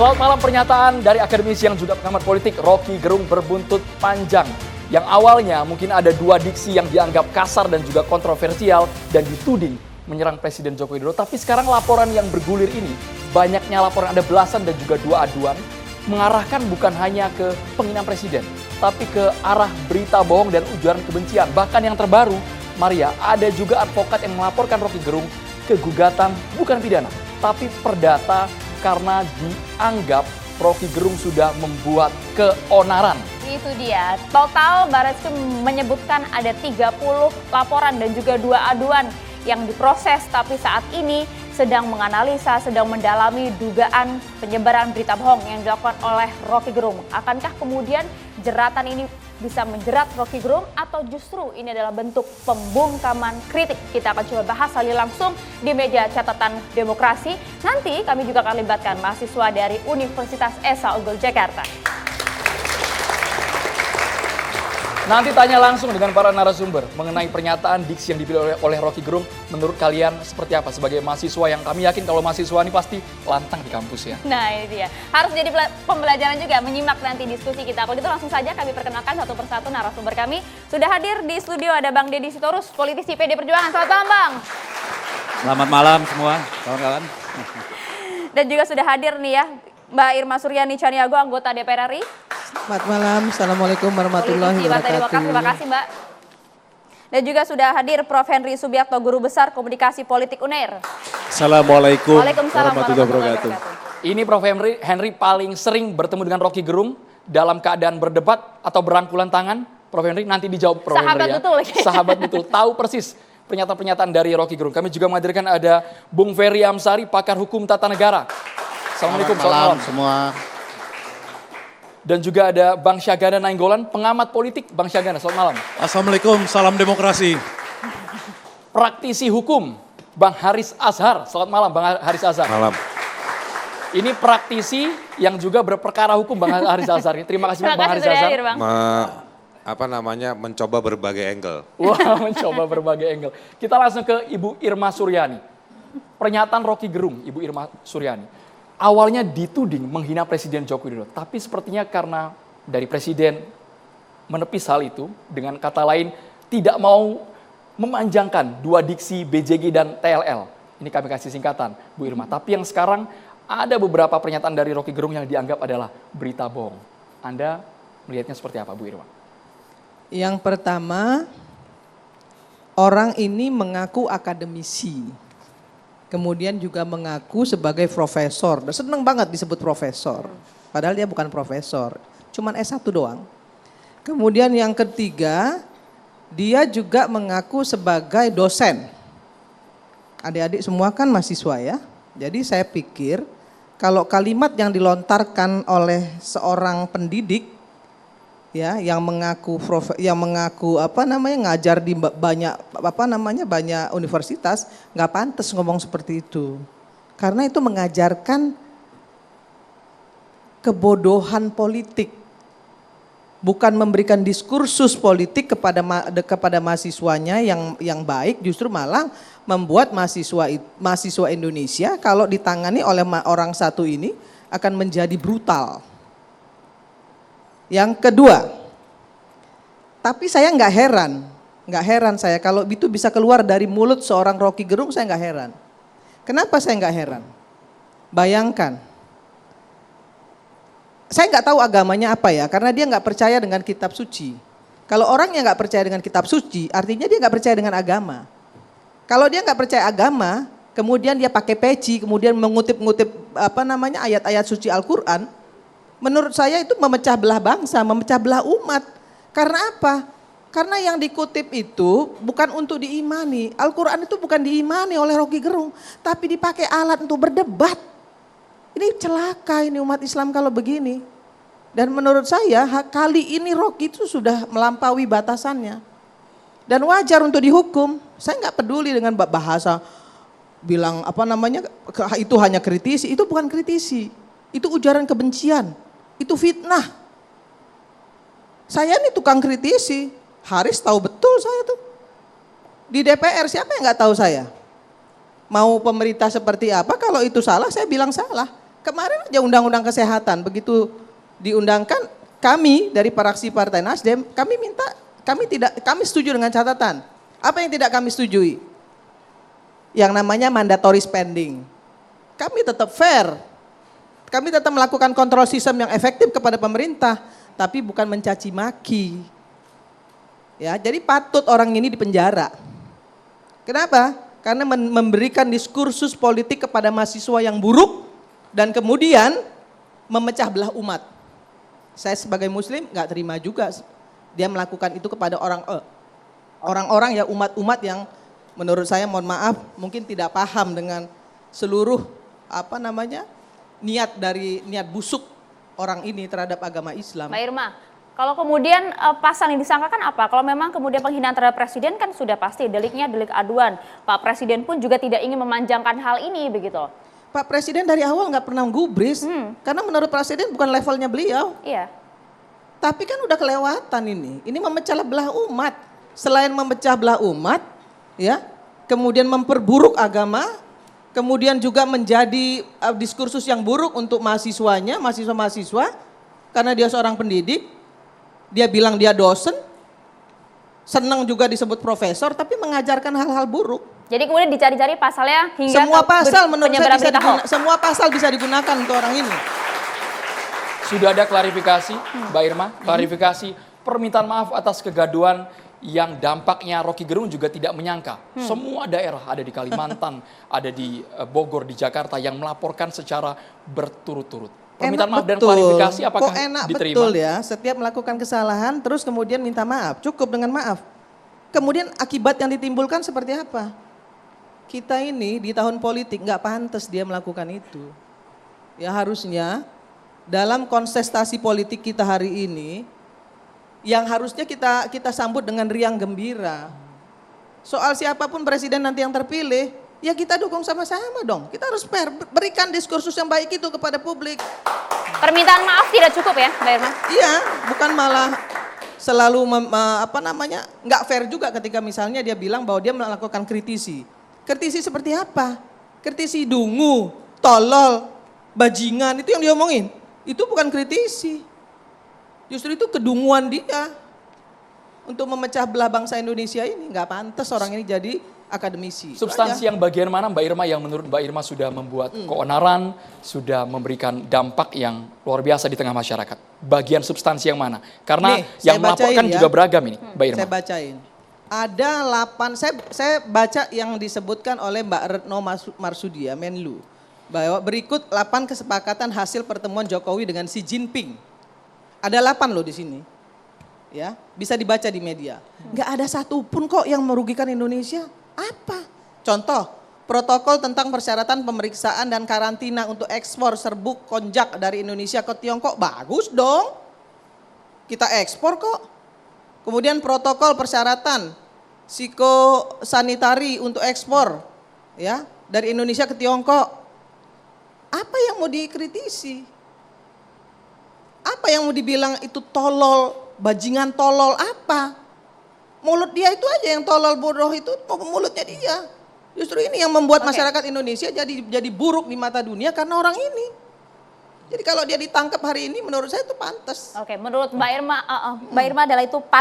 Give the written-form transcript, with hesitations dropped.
Selamat malam. Pernyataan dari akademisi yang juga pengamat politik Rocky Gerung berbuntut panjang. Yang awalnya mungkin ada dua diksi yang dianggap kasar dan juga kontroversial dan dituding menyerang Presiden Joko Widodo. Tapi sekarang laporan yang bergulir ini, banyaknya laporan, ada belasan dan juga dua aduan, mengarahkan bukan hanya ke penghinaan Presiden, tapi ke arah berita bohong dan ujaran kebencian. Bahkan yang terbaru, Maria, ada juga advokat yang melaporkan Rocky Gerung ke gugatan bukan pidana, tapi perdata karena dianggap Rocky Gerung sudah membuat keonaran. Itu dia, total Barreskrim menyebutkan ada 30 laporan dan juga 2 aduan yang diproses, tapi saat ini sedang menganalisa, sedang mendalami dugaan penyebaran berita bohong yang dilakukan oleh Rocky Gerung. Akankah kemudian jeratan ini bisa menjerat Rocky Gerung atau justru ini adalah bentuk pembungkaman kritik? Kita akan coba bahas hal ini langsung di meja catatan demokrasi. Nanti kami juga akan libatkan mahasiswa dari Universitas Esa Unggul Jakarta. Nanti tanya langsung dengan para narasumber mengenai pernyataan diksi yang dipilih oleh Rocky Gerung. Menurut kalian seperti apa sebagai mahasiswa yang kami yakin kalau mahasiswa ini pasti lantang di kampus ya. Nah ini dia, harus jadi pembelajaran juga menyimak nanti diskusi kita. Kalau gitu langsung saja kami perkenalkan satu persatu narasumber kami. Sudah hadir di studio ada Bang Deddy Sitorus, politisi PD Perjuangan. Selamat malam Bang. Selamat malam semua kawan-kawan. Dan juga sudah hadir nih ya Mbak Irma Suryani Caniago, anggota DPR RI. Selamat malam, Assalamualaikum warahmatullahi wabarakatuh. Terima kasih Mbak. Dan juga sudah hadir Prof. Henry Subiakto, Guru Besar Komunikasi Politik UNER. Assalamualaikum warahmatullahi wabarakatuh. Ini Prof. Henry paling sering bertemu dengan Rocky Gerung dalam keadaan berdebat atau berangkulan tangan. Prof. Henry nanti dijawab Prof. Sahabat Henry ya. Betul. Sahabat betul, tahu persis pernyataan-pernyataan dari Rocky Gerung. Kami juga menghadirkan ada Bung Ferry Amsari, pakar hukum tata negara. Assalamualaikum, selamat malam semua. Dan juga ada Bang Syagana Nainggolan, pengamat politik. Bang Syagana, selamat malam. Assalamualaikum, salam demokrasi. Praktisi hukum, Bang Haris Azhar. Selamat malam, Bang Haris Azhar. Malam. Ini praktisi yang juga berperkara hukum, Bang Haris Azhar. Terima kasih Bang Haris Azhar. Mencoba berbagai angle. Wah, mencoba berbagai angle. Kita langsung ke Ibu Irma Suryani. Pernyataan Rocky Gerung, Ibu Irma Suryani. Awalnya dituding menghina Presiden Joko Widodo, tapi sepertinya karena dari Presiden menepis hal itu, dengan kata lain tidak mau memanjangkan dua diksi BJG dan TLL. Ini kami kasih singkatan, Bu Irma. Tapi yang sekarang ada beberapa pernyataan dari Rocky Gerung yang dianggap adalah berita bohong. Anda melihatnya seperti apa, Bu Irma? Yang pertama, orang ini mengaku akademisi. Kemudian juga mengaku sebagai profesor. Seneng banget disebut profesor. Padahal dia bukan profesor. Cuman S1 doang. Kemudian yang ketiga, dia juga mengaku sebagai dosen. Adik-adik semua kan mahasiswa ya. Jadi saya pikir kalau kalimat yang dilontarkan oleh seorang pendidik ya yang mengaku ngajar di banyak universitas, nggak pantas ngomong seperti itu, karena itu mengajarkan kebodohan politik, bukan memberikan diskursus politik kepada mahasiswanya yang baik, justru malah membuat mahasiswa Indonesia kalau ditangani oleh orang satu ini akan menjadi brutal. Yang kedua, tapi saya nggak heran saya kalau itu bisa keluar dari mulut seorang Rocky Gerung, saya nggak heran. Kenapa saya nggak heran? Bayangkan, saya nggak tahu agamanya apa ya, karena dia nggak percaya dengan kitab suci. Kalau orang yang nggak percaya dengan kitab suci, artinya dia nggak percaya dengan agama. Kalau dia nggak percaya agama, kemudian dia pakai peci, kemudian mengutip-ngutip ayat-ayat suci Al-Quran. Menurut saya itu memecah belah bangsa, memecah belah umat. Karena apa? Karena yang dikutip itu bukan untuk diimani. Al-Quran itu bukan diimani oleh Rocky Gerung, tapi dipakai alat untuk berdebat. Ini celaka ini umat Islam kalau begini. Dan menurut saya kali ini Rocky itu sudah melampaui batasannya. Dan wajar untuk dihukum. Saya nggak peduli dengan bahasa bilang itu hanya kritisi. Itu bukan kritisi. Itu ujaran kebencian. Itu fitnah. Saya ini tukang kritisi. Haris tahu betul saya tuh. Di DPR siapa yang nggak tahu saya? Mau pemerintah seperti apa, kalau itu salah saya bilang salah. Kemarin aja undang-undang kesehatan begitu diundangkan, kami dari fraksi Partai Nasdem, kami setuju dengan catatan. Apa yang tidak kami setujui? Yang namanya mandatory spending. Kami tetap fair. Kami tetap melakukan kontrol sistem yang efektif kepada pemerintah, tapi bukan mencaci maki. Ya, jadi patut orang ini dipenjara. Kenapa? Karena memberikan diskursus politik kepada mahasiswa yang buruk dan kemudian memecah belah umat. Saya sebagai muslim nggak terima juga dia melakukan itu kepada orang-orang ya, umat-umat yang menurut saya, mohon maaf, mungkin tidak paham dengan seluruh niat busuk orang ini terhadap agama Islam. Mbak Irma, kalau kemudian pasal yang disangkakan apa? Kalau memang kemudian penghinaan terhadap presiden kan sudah pasti deliknya delik aduan. Pak Presiden pun juga tidak ingin memanjangkan hal ini begitu. Pak Presiden dari awal nggak pernah gubris, karena menurut Presiden bukan levelnya beliau. Iya. Tapi kan udah kelewatan ini. Ini memecah belah umat. Selain memecah belah umat, ya, kemudian memperburuk agama, kemudian juga menjadi diskursus yang buruk untuk mahasiswanya, mahasiswa-mahasiswa, karena dia seorang pendidik, dia bilang dia dosen, senang juga disebut profesor, tapi mengajarkan hal-hal buruk. Jadi kemudian dicari-cari pasalnya hingga Semua pasal menurut saya semua pasal bisa digunakan untuk orang ini. Sudah ada klarifikasi, Mbak Irma, klarifikasi permintaan maaf atas kegaduhan yang dampaknya Rocky Gerung juga tidak menyangka. Semua daerah ada di Kalimantan, ada di Bogor, di Jakarta yang melaporkan secara berturut-turut. Permintaan maaf dan klarifikasi apakah kok enak diterima? Betul ya, setiap melakukan kesalahan terus kemudian minta maaf, cukup dengan maaf. Kemudian akibat yang ditimbulkan seperti apa? Kita ini di tahun politik nggak pantas dia melakukan itu. Ya harusnya dalam kontestasi politik kita hari ini, yang harusnya kita sambut dengan riang gembira. Soal siapapun presiden nanti yang terpilih, ya kita dukung sama-sama dong. Kita harus fair, berikan diskursus yang baik itu kepada publik. Permintaan maaf tidak cukup ya, Mbak Irma? Iya, bukan malah selalu nggak fair juga ketika misalnya dia bilang bahwa dia melakukan kritisi. Kritisi seperti apa? Kritisi dungu, tolol, bajingan, itu yang diomongin. Itu bukan kritisi. Justru itu kedunguan dia untuk memecah belah bangsa Indonesia ini. Nggak pantas orang ini jadi akademisi. Substansi yang bagian mana Mbak Irma yang menurut Mbak Irma sudah membuat keonaran, sudah memberikan dampak yang luar biasa di tengah masyarakat? Bagian substansi yang mana? Karena nih, yang melaporkan juga beragam ini, Mbak Irma. Saya bacain. Ada 8, saya baca yang disebutkan oleh Mbak Retno Marsudi, Menlu. Bahwa berikut 8 kesepakatan hasil pertemuan Jokowi dengan Xi Jinping. Ada 8 loh di sini. Ya, bisa dibaca di media. Nggak ada satupun kok yang merugikan Indonesia. Apa? Contoh, protokol tentang persyaratan pemeriksaan dan karantina untuk ekspor serbuk konjak dari Indonesia ke Tiongkok. Bagus dong. Kita ekspor kok. Kemudian protokol persyaratan psikosanitari untuk ekspor ya dari Indonesia ke Tiongkok. Apa yang mau dikritisi? Apa yang mau dibilang itu tolol, bajingan tolol apa? Mulut dia itu aja yang tolol, bodoh itu mulutnya dia. Justru ini yang membuat masyarakat Indonesia jadi buruk di mata dunia karena orang ini. Jadi kalau dia ditangkap hari ini menurut saya itu pantas. Oke, menurut Mbak Irma adalah itu pantas.